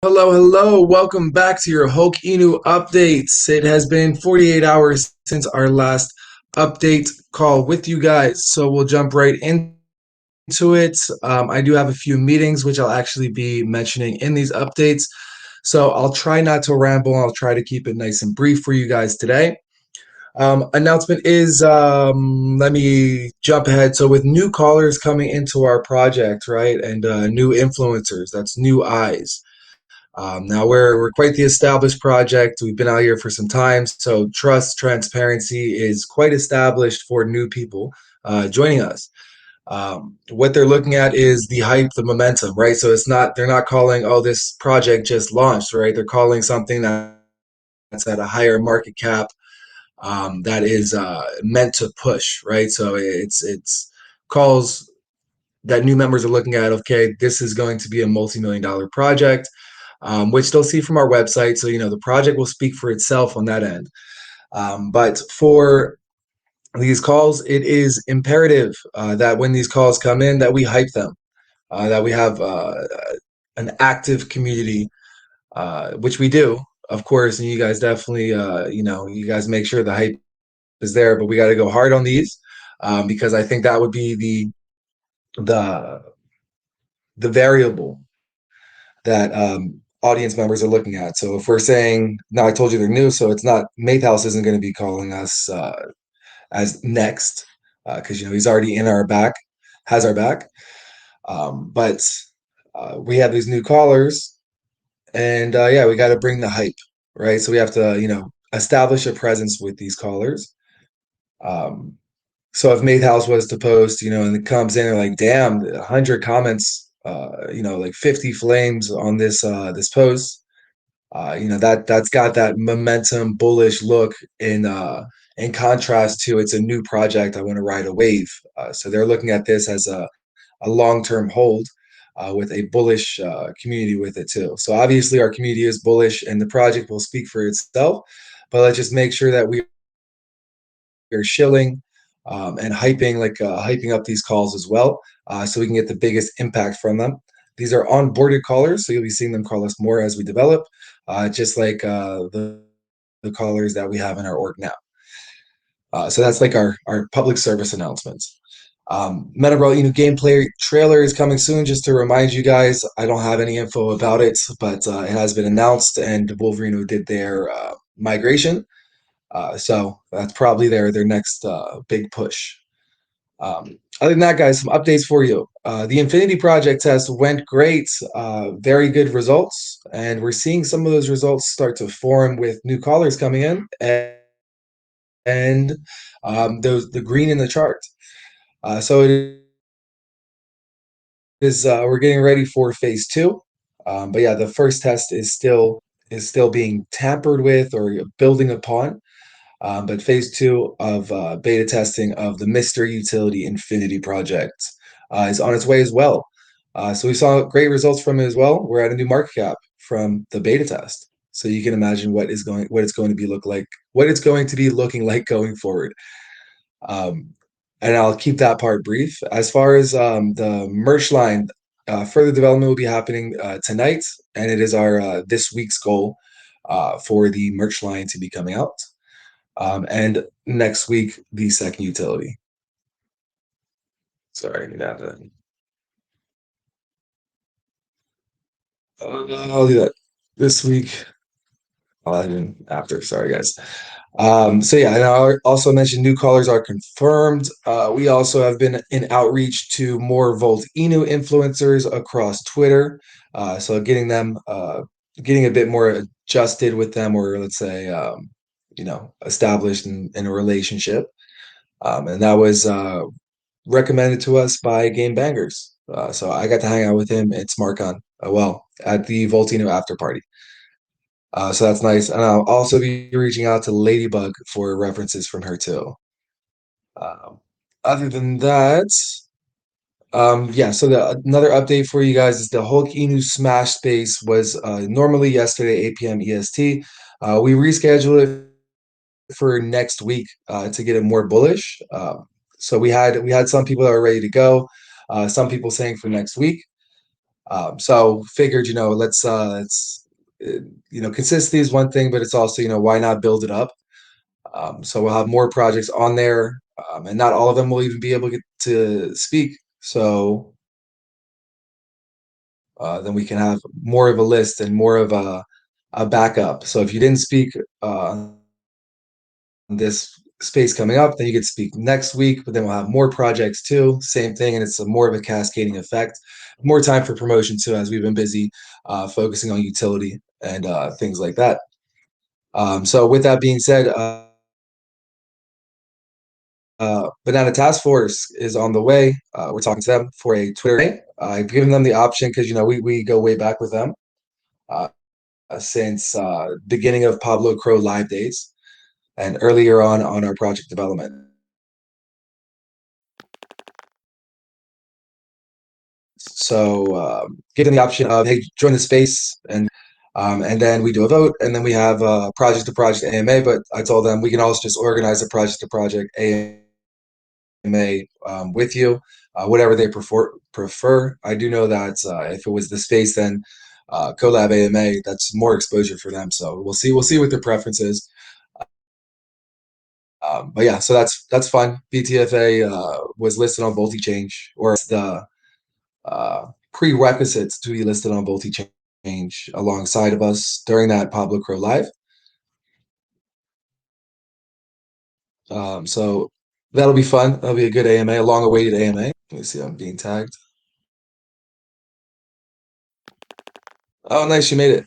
Hello, hello. Welcome back to your Hulk Inu updates. It has been 48 hours since our last update call with you guys, so we'll jump right into it. I do have a few meetings which I'll actually be mentioning in these updates, so I'll try not to ramble. I'll try to keep it nice and brief for you guys today. Announcement is let me jump ahead. So, with new callers coming into our project, right, and new influencers, that's new eyes. Now we're quite the established project. We've been out here for some time, so trust, transparency is quite established for new people joining us. What they're looking at is the hype, the momentum, right? So it's not they're not calling, oh, this project just launched, right? They're calling something that's at a higher market cap that is meant to push, right? So it's calls that new members are looking at. Okay, this is going to be a multi-million-dollar project, which they'll see from our website. So, the project will speak for itself on that end. But for these calls, it is imperative that when these calls come in, that we hype them, that we have an active community, which we do, of course. And you guys definitely, you guys make sure the hype is there. But we got to go hard on these because I think that would be the the variable that audience members are looking at. So if we're saying, now I told you they're new, so it's not, Maythouse isn't going to be calling us as next because, he's already in our back, has our back. But we have these new callers and yeah, we got to bring the hype, right? So we have to, establish a presence with these callers. Um, so if Maythouse was to post, and it comes in and like, damn, 100 comments, like 50 flames on this post, that's got that momentum bullish look in contrast to it's a new project. I want to ride a wave. So they're looking at this as a long-term hold with a bullish community with it too. So obviously our community is bullish and the project will speak for itself, but let's just make sure that we are shilling and hyping up these calls as well, so we can get the biggest impact from them. These are onboarded callers, so you'll be seeing them call us more as we develop, just like the callers that we have in our org now. So that's like our public service announcements. Meta Brawl, gameplay trailer is coming soon. Just to remind you guys, I don't have any info about it, but it has been announced, and Wolverino did their migration. So that's probably their next big push. Other than that, guys, some updates for you. The Infinity Project test went great, very good results, and we're seeing some of those results start to form with new callers coming in, and those the green in the chart. So it is we're getting ready for phase two. But yeah, the first test is still being tampered with or building upon. But phase two of beta testing of the Mr. Utility Infinity project is on its way as well. So we saw great results from it as well. We're at a new market cap from the beta test. So you can imagine what it's going to be what it's going to be looking like going forward. Um, and I'll keep that part brief. As far as the merch line, further development will be happening tonight, and it is our this week's goal for the merch line to be coming out. And next week, the second utility. Sorry, I need to have that. I'll do that this week. I'll add in after. Sorry, guys. So yeah, and I also mentioned new callers are confirmed. We also have been in outreach to more Volt Inu influencers across Twitter. So getting a bit more adjusted with them, or let's say, established in a relationship. And that was recommended to us by Game Bangers. So I got to hang out with him at SmartCon, at the Voltino after party. So that's nice. And I'll also be reaching out to Ladybug for references from her too. Um, Other than that, yeah, so another update for you guys is the Hulk Inu Smash Space was normally yesterday, 8 p.m. EST. We rescheduled it for next week to get it more bullish. So we had some people that were ready to go, some people saying for next week. So figured, let's consistency is one thing, but it's also, why not build it up? So we'll have more projects on there, and not all of them will even be able to speak. So then we can have more of a list and more of a backup. So if you didn't speak on this space coming up, then you could speak next week, but then we'll have more projects too. Same thing, and it's a more of a cascading effect. More time for promotion too, as we've been busy focusing on utility and things like that. So with that being said, Banana Task Force is on the way. We're talking to them for a Twitter day. I've given them the option because we go way back with them uh, since beginning of Pablo Crow live days and earlier on our project development. So give them the option of, hey, join the space, and then we do a vote, and then we have project to project AMA. But I told them we can also just organize a project to project AMA with you, whatever they prefer. I do know that if it was the space, then collab AMA, that's more exposure for them. So we'll see what their preference is. But yeah, so that's fun. BTFA was listed on Volti Change, or it's the prerequisites to be listed on Volti Change alongside of us during that Pablo Crow Live. So that'll be fun. That'll be a good AMA, a long-awaited AMA. Let me see, I'm being tagged. Oh, nice, you made it.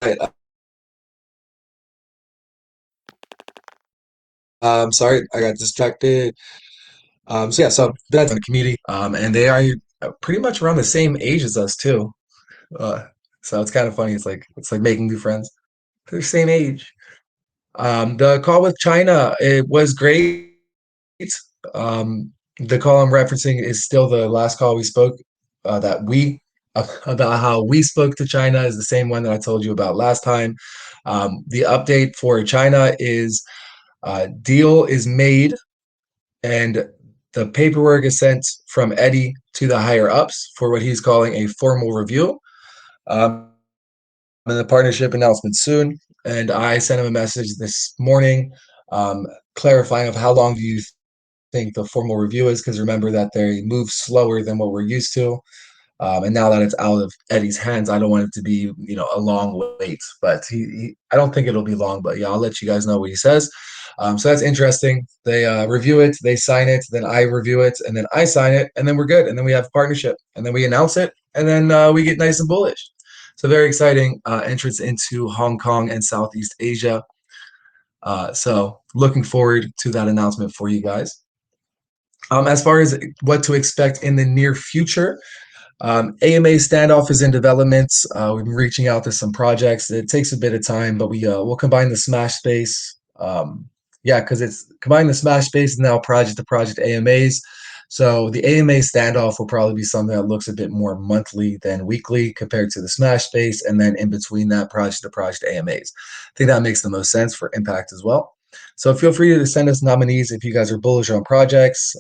Right. Sorry, I got distracted. So yeah, so that's in the community, and they are pretty much around the same age as us too. Uh, so it's kind of funny. It's like making new friends. They're the same age. The call with China, it was great. The call I'm referencing is still the last call we spoke that we about how we spoke to China is the same one that I told you about last time. The update for China is deal is made and the paperwork is sent from Eddie to the higher ups for what he's calling a formal review. And the partnership announcement soon. And I sent him a message this morning clarifying of how long do you think the formal review is, because remember that they move slower than what we're used to. And now that it's out of Eddie's hands, I don't want it to be, a long wait. But I don't think it'll be long. But yeah, I'll let you guys know what he says. So that's interesting. They review it, they sign it, then I review it, and then I sign it, and then we're good. And then we have partnership, and then we announce it, and then we get nice and bullish. So very exciting entrance into Hong Kong and Southeast Asia. So looking forward to that announcement for you guys. As far as what to expect in the near future, AMA standoff is in development. We've been reaching out to some projects. It takes a bit of time, but we'll combine the Smash Space. Yeah, because it's combine the Smash Space and now project to project AMAs. So the AMA standoff will probably be something that looks a bit more monthly than weekly compared to the Smash Space, and then in between that project to project AMAs. I think that makes the most sense for impact as well. So feel free to send us nominees if you guys are bullish on projects.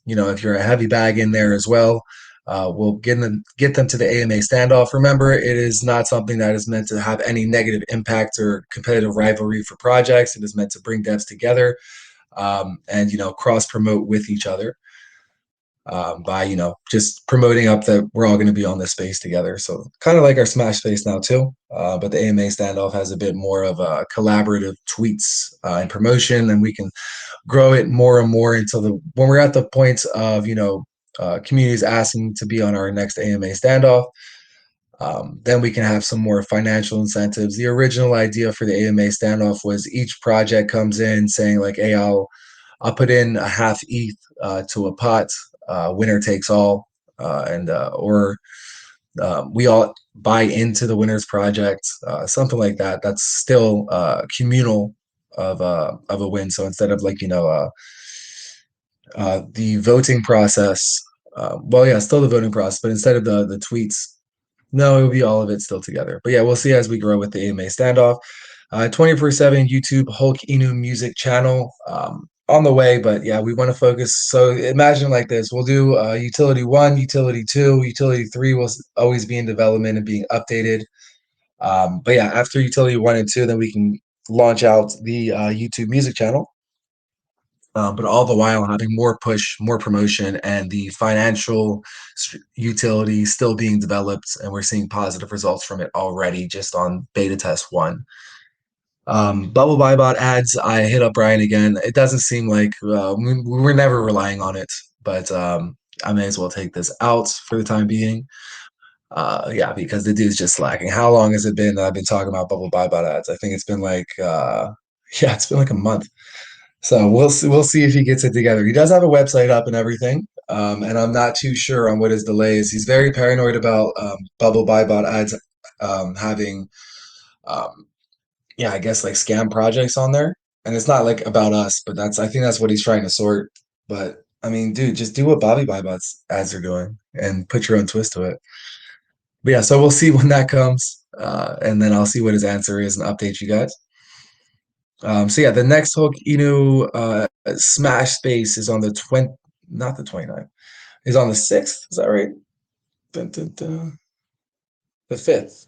If you're a heavy bag in there as well, we'll get them to the AMA standoff. Remember, it is not something that is meant to have any negative impact or competitive rivalry for projects. It is meant to bring devs together and cross promote with each other by just promoting up that we're all going to be on this space together. So kind of like our Smash space now too. But the AMA standoff has a bit more of a collaborative tweets and promotion, and we can grow it more and more until when we're at the point of communities asking to be on our next AMA standoff. Then we can have some more financial incentives. The original idea for the AMA standoff was each project comes in saying like, "Hey, I'll put in a half ETH to a pot, winner takes all," and or we all buy into the winner's project, something like that. That's still communal of a win. So instead of like the voting process, well, yeah, still the voting process, but instead of the tweets, no, it would be all of it still together. But yeah, we'll see as we grow with the AMA standoff. 24/7 YouTube Hulk Inu music channel. on the way, but yeah, we want to focus. So imagine like this: we'll do utility one, utility two, utility three will always be in development and being updated. But yeah, after utility one and two, then we can launch out the YouTube music channel. But all the while having more push, more promotion, and the financial utility still being developed, and we're seeing positive results from it already just on beta test one. Bubble Bybot ads, I hit up Brian again. It doesn't seem like we're never relying on it, but I may as well take this out for the time being. Yeah, because the dude's just slacking. How long has it been that I've been talking about Bubble Bybot ads? I think it's been like yeah, it's been like a month. So we'll see if he gets it together. He does have a website up and everything, and I'm not too sure on what his delay is. He's very paranoid about Bubble Bybot ads having um, yeah, I guess like scam projects on there. And it's not like about us, but I think that's what he's trying to sort. But I mean, dude, just do what Bobby Bybot's ads are doing and put your own twist to it. But yeah, so we'll see when that comes. And then I'll see what his answer is and update you guys. So yeah, the next Hulk Inu Smash Space is on the 20, not the 29th, is on the 6th. Is that right? Dun, dun, dun. The 5th.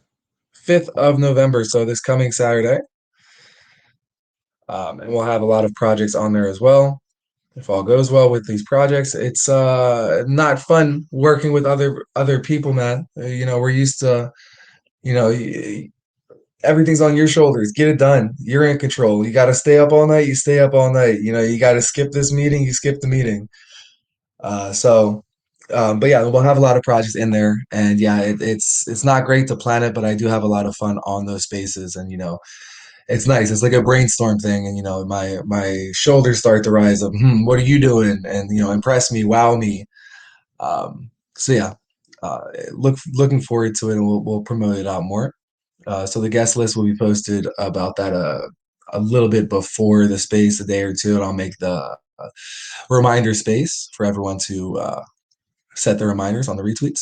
5th of November. So this coming Saturday. And we'll have a lot of projects on there as well. If all goes well with these projects, it's not fun working with other people, man. We're used to, you know, everything's on your shoulders. Get it done. You're in control. You got to stay up all night. You stay up all night. You got to skip this meeting. You skip the meeting. But yeah, we'll have a lot of projects in there, and yeah, it's not great to plan it, but I do have a lot of fun on those spaces, and it's nice. It's like a brainstorm thing, and my shoulders start to rise up. What are you doing? And impress me, wow me. So yeah, looking forward to it, and we'll promote it out more. So the guest list will be posted about that a little bit before the space, a day or two, and I'll make the reminder space for everyone to set the reminders on the retweets.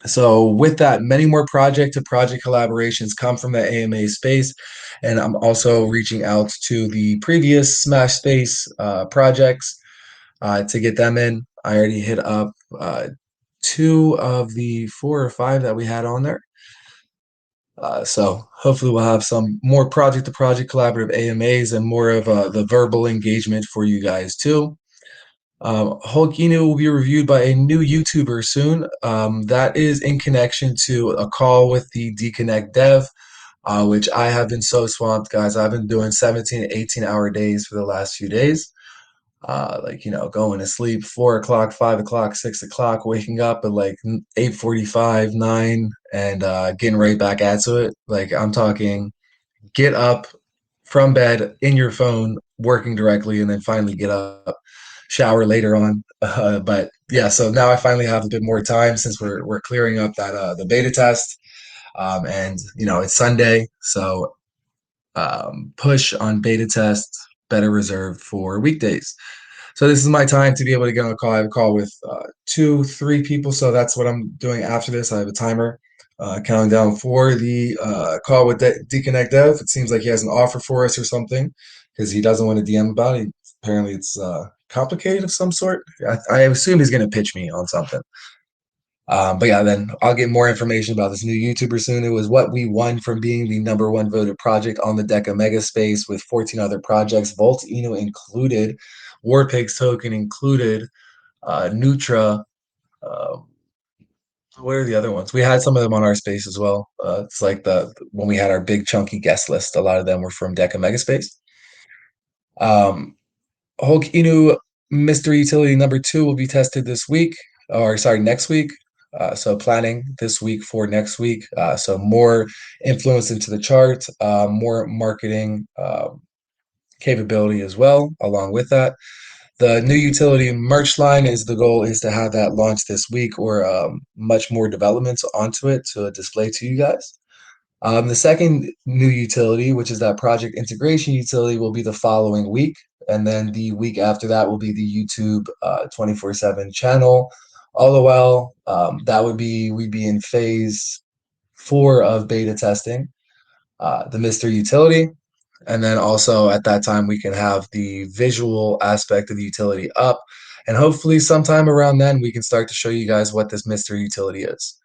So with that, many more project to project collaborations come from the AMA space, and I'm also reaching out to the previous Smash Space projects to get them in. I already hit up two of the four or five that we had on there. So hopefully we'll have some more project to project collaborative AMAs and more of the verbal engagement for you guys too. Hulkino will be reviewed by a new YouTuber soon. That is in connection to a call with the Deconnect dev, which I have been so swamped, guys. I've been doing 17 to 18-hour days for the last few days. Going to sleep 4 o'clock, 5 o'clock, 6 o'clock, waking up at like 8:45, 9, and getting right back at it. Like I'm talking, get up from bed in your phone, working directly, and then finally get up, shower later on. But yeah, so now I finally have a bit more time since we're clearing up that the beta test, and it's Sunday, so push on beta test, better reserved for weekdays. So this is my time to be able to get on a call. I have a call with two, three people, so that's what I'm doing after this. I have a timer counting down for the call with Deconnect Dev. It seems like he has an offer for us or something because he doesn't want to DM about it. Apparently, it's complicated of some sort. I assume he's going to pitch me on something. But yeah, then I'll get more information about this new YouTuber soon. It was what we won from being the number one voted project on the Deca Megaspace with 14 other projects, Volt Eno included, Warpigs token included, Nutra. Uh, what are the other ones? We had some of them on our space as well. It's like the when we had our big chunky guest list, a lot of them were from Deca Megaspace. Um, Hulk Inu Mystery Utility number two will be tested this week, or sorry, next week. So planning this week for next week. So more influence into the chart, more marketing capability as well, along with that. The new utility merch line is the goal is to have that launch this week or much more developments onto it to display to you guys. The second new utility, which is that project integration utility, will be the following week. And then the week after that will be the YouTube 24/7 channel. All the while, we'd be in phase 4 of beta testing the Mr. Utility. And then also at that time, we can have the visual aspect of the utility up. And hopefully, sometime around then, we can start to show you guys what this mystery utility is.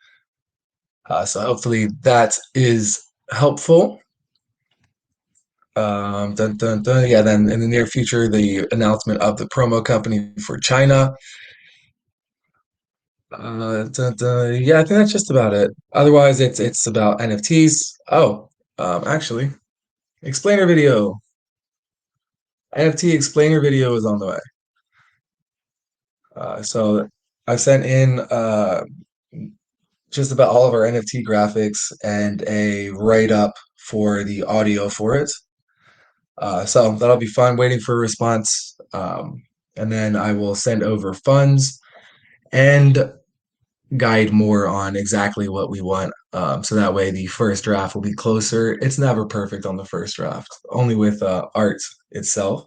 So hopefully that is helpful. Dun, dun, dun. Yeah, then in the near future, the announcement of the promo company for China. Dun, dun. Yeah, I think that's just about it. Otherwise, it's about NFTs. Oh, actually, explainer video. NFT explainer video is on the way. So I sent in just about all of our NFT graphics and a write up for the audio for it. So that'll be fun. Waiting for a response, and then I will send over funds and guide more on exactly what we want. So that way the first draft will be closer. It's never perfect on the first draft, only with art itself.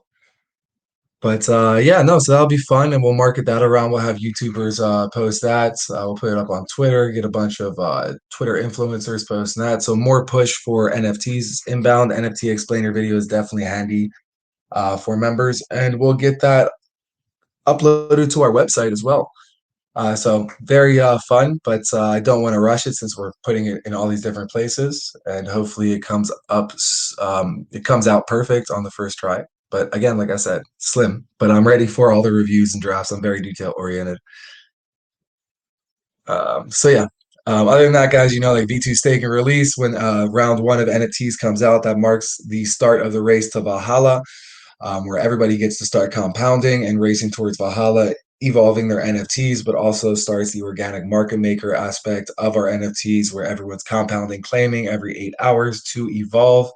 But yeah, no, so that'll be fun, and we'll market that around. We'll have YouTubers post that. We'll put it up on Twitter, get a bunch of Twitter influencers posting that. So more push for NFTs. Inbound NFT explainer video is definitely handy for members, and we'll get that uploaded to our website as well. So very fun, but I don't want to rush it since we're putting it in all these different places, and hopefully it comes up, it comes out perfect on the first try. But again, like I said, slim. But I'm ready for all the reviews and drafts. I'm very detail oriented. So yeah. Other than that, guys, like V2 stake and release when round one of NFTs comes out, that marks the start of the race to Valhalla, where everybody gets to start compounding and racing towards Valhalla, evolving their NFTs, but also starts the organic market maker aspect of our NFTs, where everyone's compounding, claiming every 8 hours to evolve.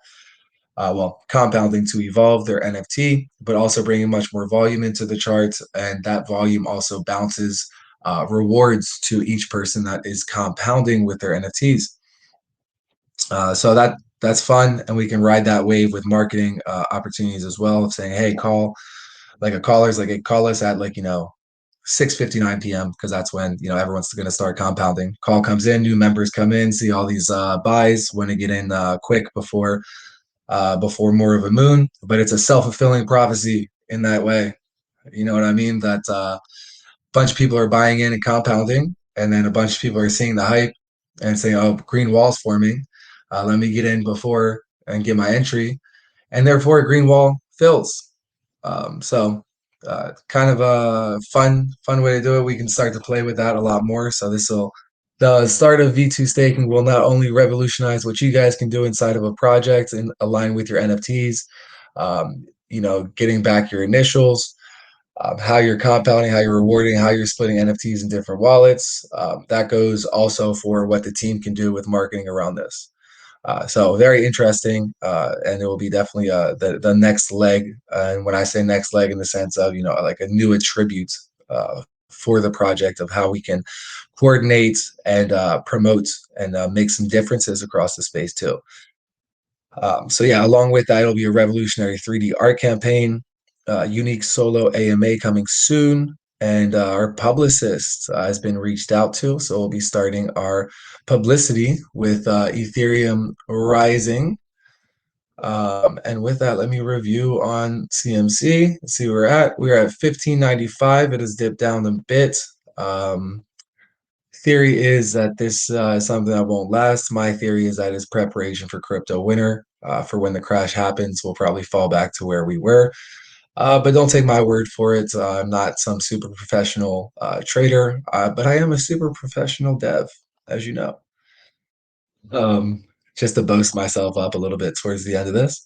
Compounding to evolve their NFT, but also bringing much more volume into the charts. And that volume also bounces rewards to each person that is compounding with their NFTs. So that's fun, and we can ride that wave with marketing opportunities as well. Of saying, hey, call like a caller's like a call us at 6:59 p.m. because that's when everyone's going to start compounding. Call comes in, new members come in, see all these buys, want to get in quick before more of a moon. But it's a self-fulfilling prophecy in that way. You know what I mean? That bunch of people are buying in and compounding, and then a bunch of people are seeing the hype and saying, "Oh, green wall's forming. Let me get in before and get my entry," and therefore a green wall fills. So kind of a fun way to do it. We can start to play with that a lot more. So the start of V2 staking will not only revolutionize what you guys can do inside of a project and align with your NFTs, getting back your initials, how you're compounding, how you're rewarding, how you're splitting NFTs in different wallets. That goes also for what the team can do with marketing around this. So very interesting, and it will be definitely the next leg. And when I say next leg, in the sense of like a new attribute for the project of how we can coordinate and promote and make some differences across the space too. So yeah, along with that, it'll be a revolutionary 3D art campaign, unique solo AMA coming soon, and our publicist has been reached out to. So we'll be starting our publicity with Ethereum Rising. And with that, let me review on CMC. Let's see where we're at. We're at 1595. It has dipped down a bit. Theory is that this is something that won't last. My theory is that it's preparation for crypto winter. For when the crash happens, we'll probably fall back to where we were. But don't take my word for it. I'm not some super professional trader, but I am a super professional dev, as you know. Um, just to boast myself up a little bit towards the end of this.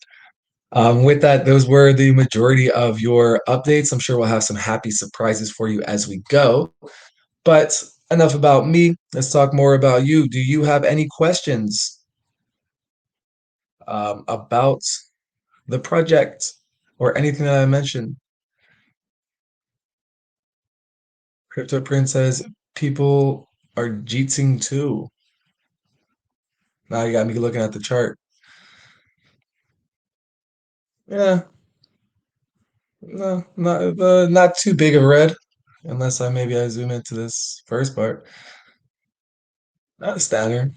With that, those were the majority of your updates. I'm sure we'll have some happy surprises for you as we go. But enough about me. Let's talk more about you. Do you have any questions about the project or anything that I mentioned? Crypto Prince says people are jeeting too. Now you got me looking at the chart. Yeah, no, not too big of red, unless I zoom into this first part. Not standard.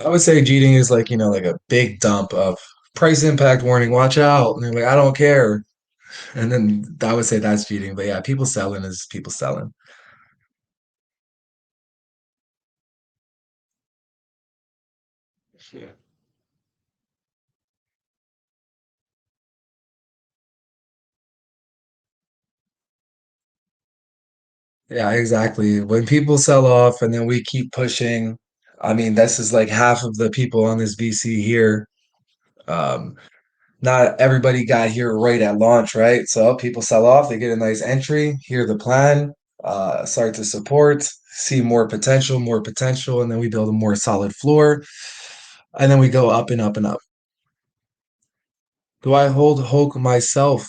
I would say cheating is like, like a big dump of price impact warning, watch out. And they're like, I don't care. And then I would say that's cheating. But yeah, people selling is people selling. Yeah. Yeah, exactly. When people sell off and then we keep pushing, I mean, this is like half of the people on this VC here. Um, Not everybody got here right at launch, right? So people sell off, they get a nice entry, hear the plan, start to support, see more potential, and then we build a more solid floor, and then we go up and up and up. Do I hold Hulk myself?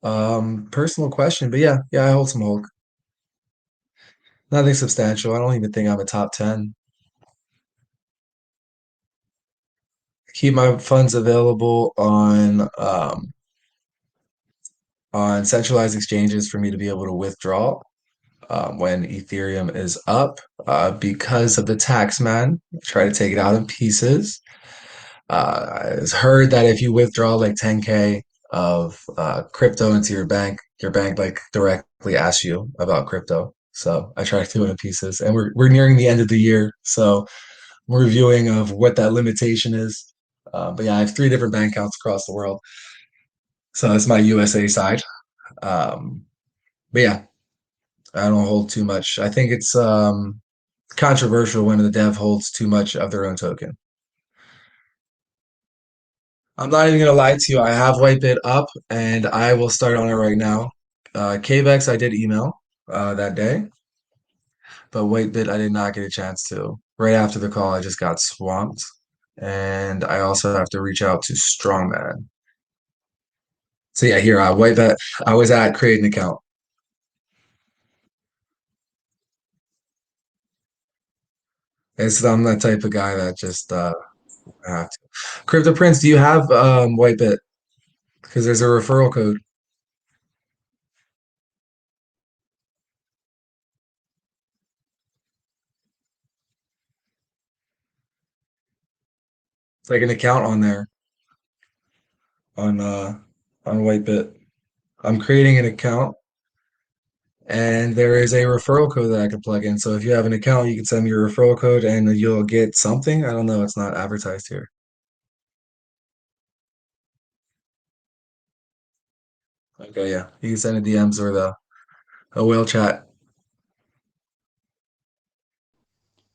Personal question, but yeah, yeah, I hold some Hulk. Nothing substantial. I don't even think I'm a top 10. Keep my funds available on centralized exchanges for me to be able to withdraw when Ethereum is up because of the tax man. Try to take it out in pieces. It's heard that if you withdraw like 10K of crypto into your bank like directly asks you about crypto. So I try to do it in pieces, and we're nearing the end of the year, so we're reviewing of what that limitation is. But yeah, I have three different bank accounts across the world, so that's my USA side. Um, but yeah, I don't hold too much. I think it's controversial when the dev holds too much of their own token. I'm not even gonna lie to you. I have Whitebit up and I will start on it right now. KVEX I did email that day, but Whitebit I did not get a chance to. Right after the call, I just got swamped. And I also have to reach out to Strongman. So yeah, here, Whitebit, I was at create an account. I'm that type of guy that just have to. Crypto Prince, do you have Whitebit? Because there's a referral code. It's like an account on there on uh on Whitebit. I'm creating an account and there is a referral code that I can plug in. So if you have an account, you can send me your referral code and you'll get something. I don't know, it's not advertised here. Okay, yeah. You can send a DMs or the a whale chat.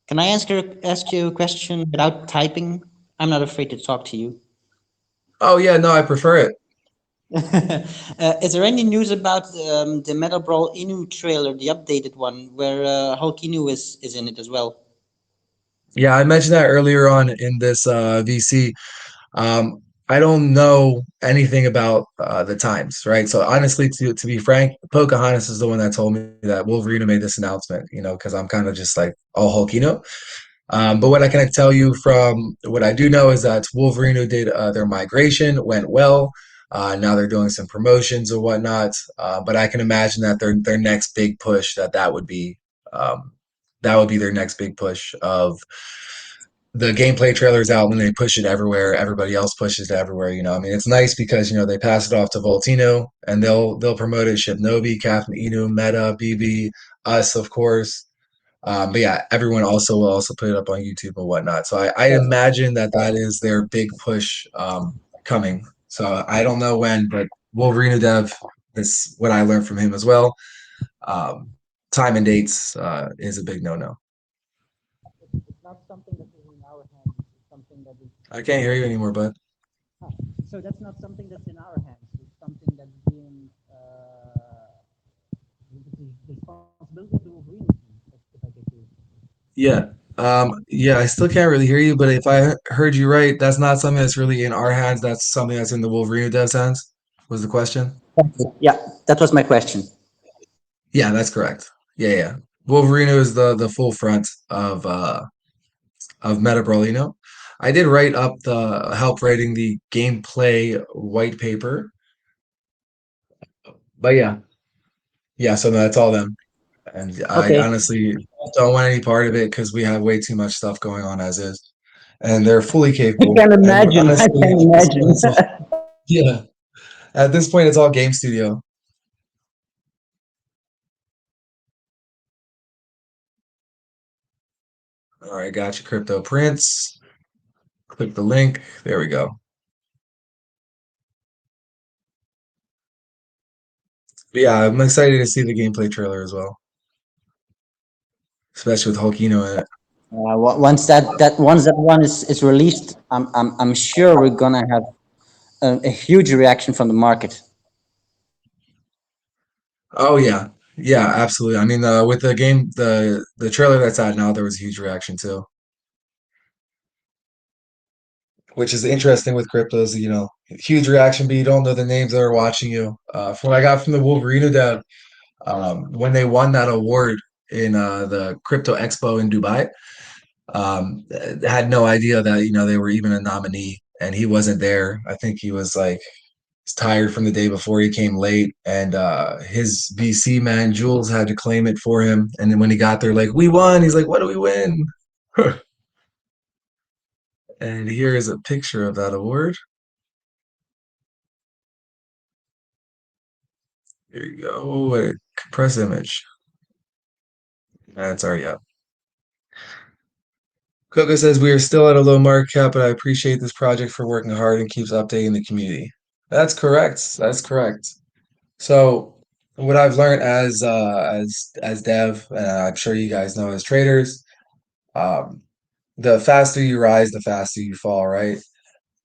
Can I ask you a question without typing? I'm not afraid to talk to you. Oh yeah, no, I prefer it. Is there any news about the Metal Brawl Inu trailer, the updated one, where Hulk Inu is in it as well? Yeah, I mentioned that earlier on in this VC. I don't know anything about the times, right? So honestly, to be frank, Pocahontas is the one that told me that Wolverine made this announcement, because I'm kind of just like all Hulk. But what I can tell you from what I do know is that Wolverine did their migration, went well. Now they're doing some promotions or whatnot. But I can imagine that their next big push um, that would be their next big push of the gameplay trailer's out and they push it everywhere. Everybody else pushes it everywhere. I mean, it's nice because they pass it off to Voltino and they'll promote it. Shibnobi, Captain Inu, Meta, BB, us, of course. But yeah, everyone also will also put it up on YouTube and whatnot. So I imagine that is their big push coming. So I don't know when, but Wolverine Dev, this what I learned from him as well. Um, Time and dates is a big no-no. It's not something that is in our hands. It's something that is. I can't hear you anymore, bud. Ah, so that's not something that's in our hands. It's something that's being the responsibility of the Wolverine team, if I get you. Yeah. Yeah, I still can't really hear you, but if I heard you right, that's not something that's really in our hands. That's something that's in the Wolverine Dev's hands, was the question? Yeah, that was my question. Yeah, that's correct. Yeah, yeah. Wolverino is the full front of Meta Brawlino. I did write up the help writing the gameplay white paper, but yeah, yeah. So that's all them, and I Okay. honestly don't want any part of it because we have way too much stuff going on as is. and they're fully I capable. can And imagine. I honestly, can at this point, imagine. it's all, yeah. At this point, it's all game studio. All right, gotcha. Crypto Prince. Click the link. There we go. But yeah, I'm excited to see the gameplay trailer as well, especially with Hulkino in it. Once that one is released, I'm sure we're gonna have a huge reaction from the market. Oh yeah, yeah, absolutely. I mean, with the game, the trailer that's out now, there was a huge reaction too, which is interesting with cryptos. Huge reaction, but you don't know the names that are watching you. From what I got from the Wolverine dev, when they won that award in the Crypto Expo in Dubai, had no idea that they were even a nominee, and he wasn't there. I think he was like he's tired from the day before. He came late, and his VC man Jules had to claim it for him. And then when he got there, like we won, he's like, "What do we win?" And here is a picture of that award. Here you go. Oh, wait, compress image. That's already up. Coco says we are still at a low market cap, but I appreciate this project for working hard and keeps updating the community. That's correct. That's correct. So what I've learned as dev, and I'm sure you guys know as traders, um, the faster you rise, the faster you fall, right?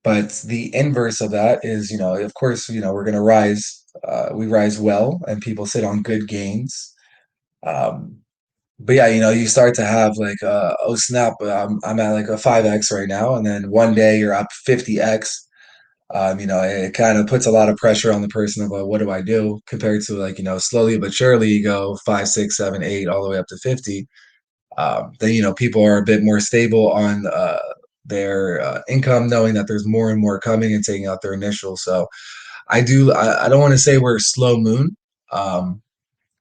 But the inverse of that is, of course, we're going to rise. We rise well, and people sit on good gains. Um, but yeah, you start to have like, oh snap, I'm at like a 5x right now, and then one day you're up 50x. It kind of puts a lot of pressure on the person about what do I do compared to like, slowly but surely you go 5, 6, 7, 8, all the way up to 50. Then, people are a bit more stable on their income, knowing that there's more and more coming and taking out their initial. So I don't want to say we're slow moon, um,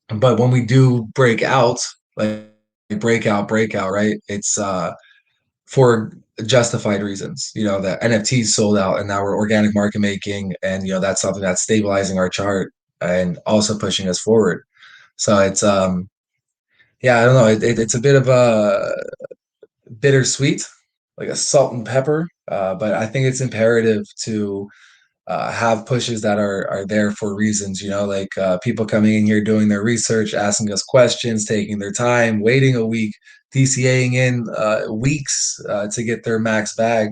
but when we do break out, like breakout, right? It's for justified reasons. The NFTs sold out, and now we're organic market making, and that's something that's stabilizing our chart and also pushing us forward. So it's yeah, I don't know. It's a bit of a bittersweet, like a salt and pepper. But I think it's imperative to have pushes that are there for reasons. Like people coming in here doing their research, asking us questions, taking their time, waiting a week, DCAing in weeks to get their max bag.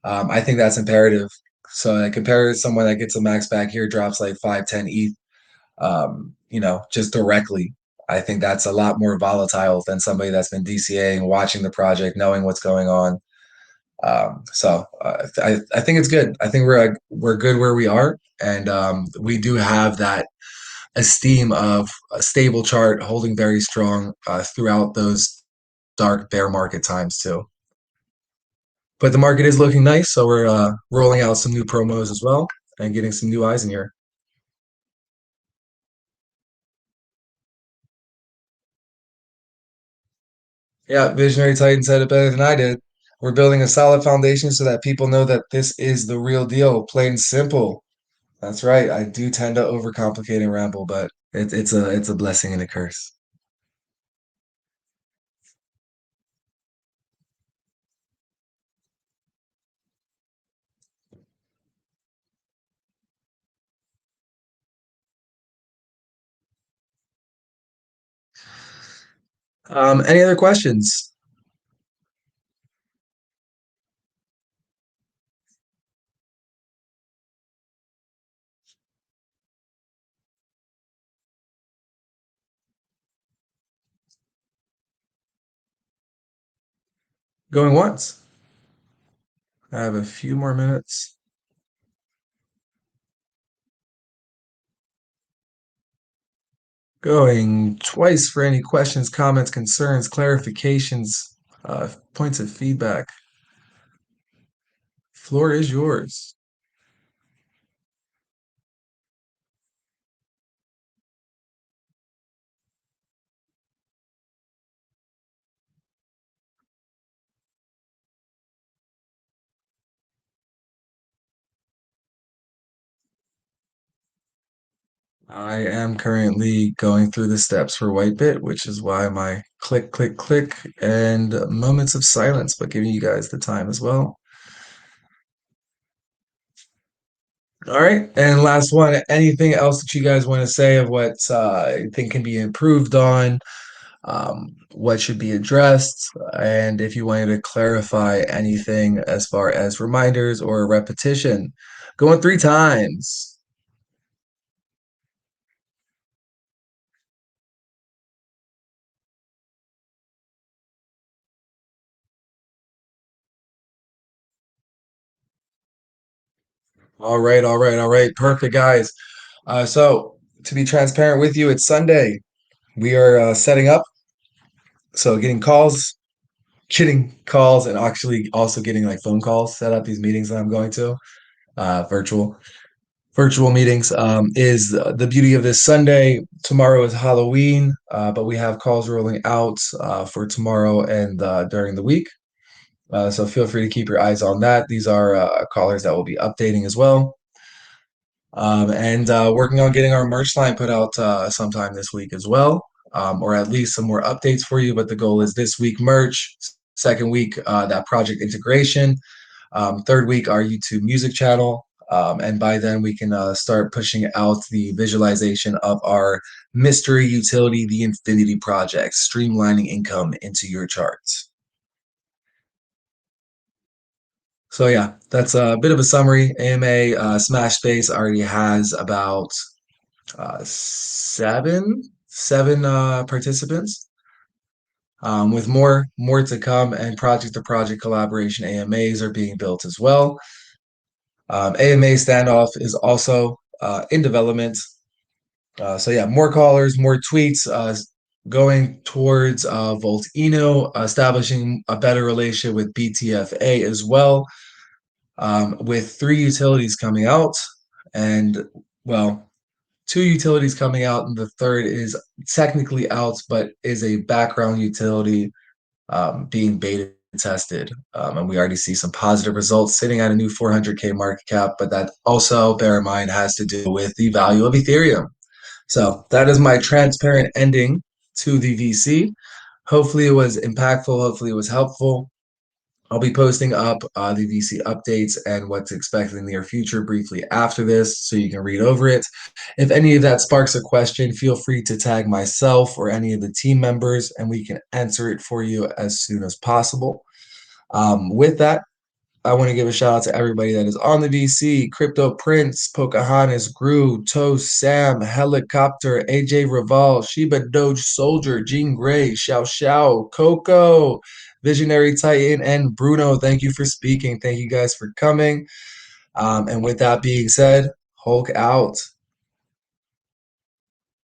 I think that's imperative. So I compare someone that gets a max bag here, drops like 5, 10 ETH, just directly. I think that's a lot more volatile than somebody that's been DCAing, watching the project, knowing what's going on. I think it's good. I think we're good where we are, and we do have that esteem of a stable chart holding very strong throughout those dark bear market times too. But the market is looking nice, so we're rolling out some new promos as well and getting some new eyes in here. Yeah, Visionary Titan said it better than I did. We're building a solid foundation so that people know that this is the real deal, plain and simple. That's right. I do tend to overcomplicate and ramble, but it's a blessing and a curse. Any other questions? Going once. I have a few more minutes. Going twice for any questions, comments, concerns, clarifications, points of feedback. Floor is yours. I am currently going through the steps for Whitebit, which is why my click, click, click, and moments of silence, but giving you guys the time as well. All right, and last one. Anything else that you guys want to say of what you think can be improved on, what should be addressed, and if you wanted to clarify anything as far as reminders or repetition? Going three times. All right, all right, all right. Perfect, guys. So to be transparent with you, it's Sunday. We are setting up, so getting calls, and actually also getting like phone calls set up. These meetings that I'm going to, virtual meetings, is the beauty of this Sunday. Tomorrow is Halloween, but we have calls rolling out for tomorrow and during the week. So feel free to keep your eyes on that. These are callers that will be updating as well. And working on getting our merch line put out sometime this week as well, or at least some more updates for you. But the goal is this week merch, second week that project integration, third week our YouTube music channel, and by then we can start pushing out the visualization of our mystery utility, the Infinity Project, streamlining income into your charts. So yeah, that's a bit of a summary. AMA Smash Space already has about seven participants, with more to come, and project to project collaboration AMAs are being built as well. AMA standoff is also in development. So yeah, more callers, more tweets, going towards Volt Eno, establishing a better relationship with BTFA as well, with three utilities coming out, and well, two utilities coming out, and the third is technically out, but is a background utility being beta tested. And we already see some positive results, sitting at a new 400K market cap. But that also, bear in mind, has to do with the value of Ethereum. So that is my transparent ending to the VC. Hopefully, it was impactful. Hopefully, it was helpful. I'll be posting up the VC updates and what to expect in the near future briefly after this, so you can read over it. If any of that sparks a question, feel free to tag myself or any of the team members, and we can answer it for you as soon as possible. With that, I want to give a shout out to everybody that is on the VC: Crypto Prince, Pocahontas, Gru, Toast, Sam, Helicopter, AJ Raval, Shiba Doge Soldier, Jean Grey, Xiao Xiao, Coco, Visionary Titan, and Bruno. Thank you for speaking. Thank you guys for coming. And with that being said, Hulk out.